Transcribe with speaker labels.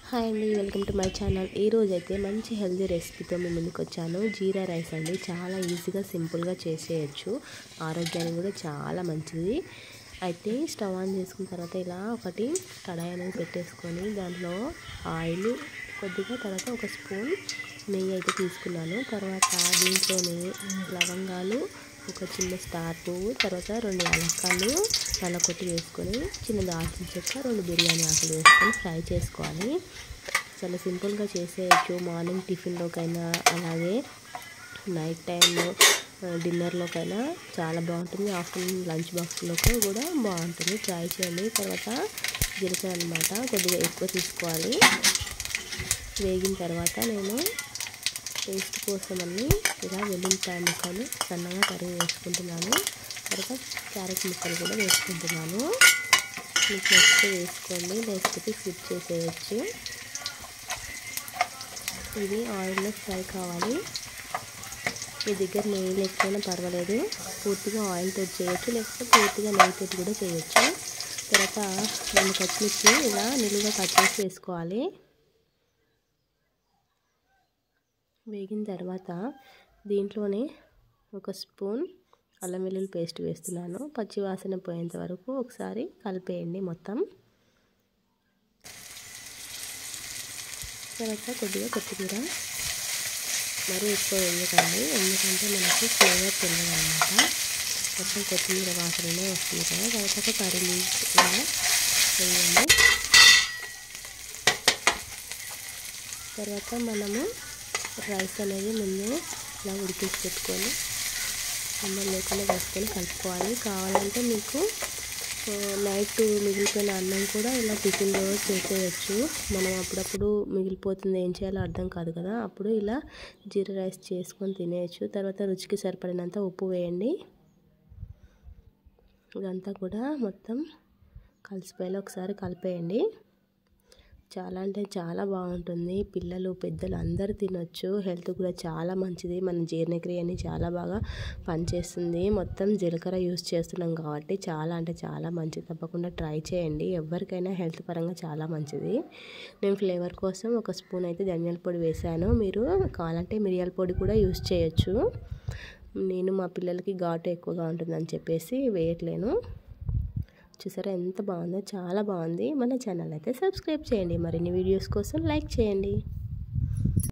Speaker 1: Hi అండి, welcome to my channel. ఈరోజు అయితే మంచి హెల్తీ రెసిపీతో మీ ముందుకు వచ్చాను. జీరా రైస్ అండి. చాలా ఈజీగా సింపుల్గా చేసేయచ్చు. ఆరోగ్యానికి కూడా చాలా మంచిది. అయితే స్టవ్ ఆన్ చేసుకున్న తర్వాత ఇలా ఒకటి కడాయి అనేది పెట్టేసుకొని దాంట్లో ఆయిల్ కొద్దిగా, తర్వాత ఒక స్పూన్ నెయ్యి అయితే తీసుకున్నాను. తర్వాత దీంట్లోనే లవంగాలు, ఒక చిన్న స్టార్ పువ్వు, తర్వాత 2 యాలక్కాయలు నల్లకొట్టి వేసుకొని, చిన్న దాల్చిన చెక్క, 2 బిర్యానీ ఆకులు వేసుకొని ఫ్రై చేసుకోవాలి. చాలా సింపుల్గా చేసేయచ్చు. మార్నింగ్ టిఫిన్లోకైనా, అలాగే నైట్ టైంలో డిన్నర్లోకైనా చాలా బాగుంటుంది. ఆఫ్టర్నూన్ లంచ్ బాక్స్లోకి కూడా బాగుంటుంది. ట్రై చేయండి. తర్వాత జీలకర్ర అనమాట కొద్దిగా ఎక్కువ తీసుకోవాలి. వేగిన తర్వాత నేను టేస్ట్ కోసం అన్ని ఇలా వెల్లుల్లిపాయ ముక్కలు సన్నగా తరిగి వేసుకుంటున్నాను. తర్వాత క్యారెట్ ముక్కలు కూడా వేసుకుంటున్నాను. మీకు నచ్చితే వేసుకోండి, లేకపోతే స్కిప్ చేసేయచ్చు. ఇది ఆయిల్లో ఫ్రై కావాలి. మీ దగ్గర నెయ్యి లేకపోయినా పర్వాలేదు, పూర్తిగా ఆయిల్తో చేయొచ్చు, లేకపోతే పూర్తిగా నెయ్యితో కూడా చేయొచ్చు. తర్వాత 2 పచ్చిమిర్చి ఇలా నిలువుగా కట్ చేసి వేసుకోవాలి. వేగిన తర్వాత దీంట్లోనే ఒక స్పూన్ అల్లం వెల్లుల్లి పేస్ట్ వేస్తున్నాను. పచ్చి వాసన పోయేంత వరకు ఒకసారి కలిపేయండి మొత్తం. తర్వాత కొద్దిగా కొత్తిమీర, మరీ ఎక్కువ వేయకండి, ఎందుకంటే మనకి ఫ్లేవర్ తెలియదన్నమాట. మొత్తం కొత్తిమీర వాసననే వస్తుంది కదా. తర్వాత ఒక కర్రీ లీవ్స్ ఇలా వేయండి. తర్వాత మనము రైస్ అనేది ముందు ఇలా ఉడికించి పెట్టుకొని అన్నం లేకుండా వేసుకొని కలుపుకోవాలి. కావాలంటే మీకు నైట్ మిగిలిపోయిన అన్నం కూడా ఇలా టిఫిన్లో చేసేయచ్చు. మనం అప్పుడప్పుడు మిగిలిపోతుంది, ఏం చేయాలో అర్థం కాదు కదా, అప్పుడు ఇలా జీరా రైస్ చేసుకొని తినేయచ్చు. తర్వాత రుచికి సరిపడినంత ఉప్పు వేయండి. ఇదంతా కూడా మొత్తం కలిసిపోయేలా ఒకసారి కలిపేయండి. చాలా అంటే చాలా బాగుంటుంది. పిల్లలు, పెద్దలు అందరూ తినొచ్చు. హెల్త్ కూడా చాలా మంచిది. మన జీర్ణక్రియని చాలా బాగా పనిచేస్తుంది. మొత్తం జీలకర్ర యూస్ చేస్తున్నాం కాబట్టి చాలా అంటే చాలా మంచిది. తప్పకుండా ట్రై చేయండి. ఎవరికైనా హెల్త్ పరంగా చాలా మంచిది. నేను ఫ్లేవర్ కోసం ఒక స్పూన్ అయితే ధనియాల పొడి వేసాను. మీరు కావాలంటే మిరియాల పొడి కూడా యూస్ చేయొచ్చు. నేను మా పిల్లలకి ఘాటు ఎక్కువగా ఉంటుందని చెప్పేసి వేయట్లేను. చూసారా ఎంత బాగుందో, చాలా బాగుంది. మన ఛానల్ అయితే సబ్స్క్రైబ్ చేయండి. మరిన్ని వీడియోస్ కోసం లైక్ చేయండి.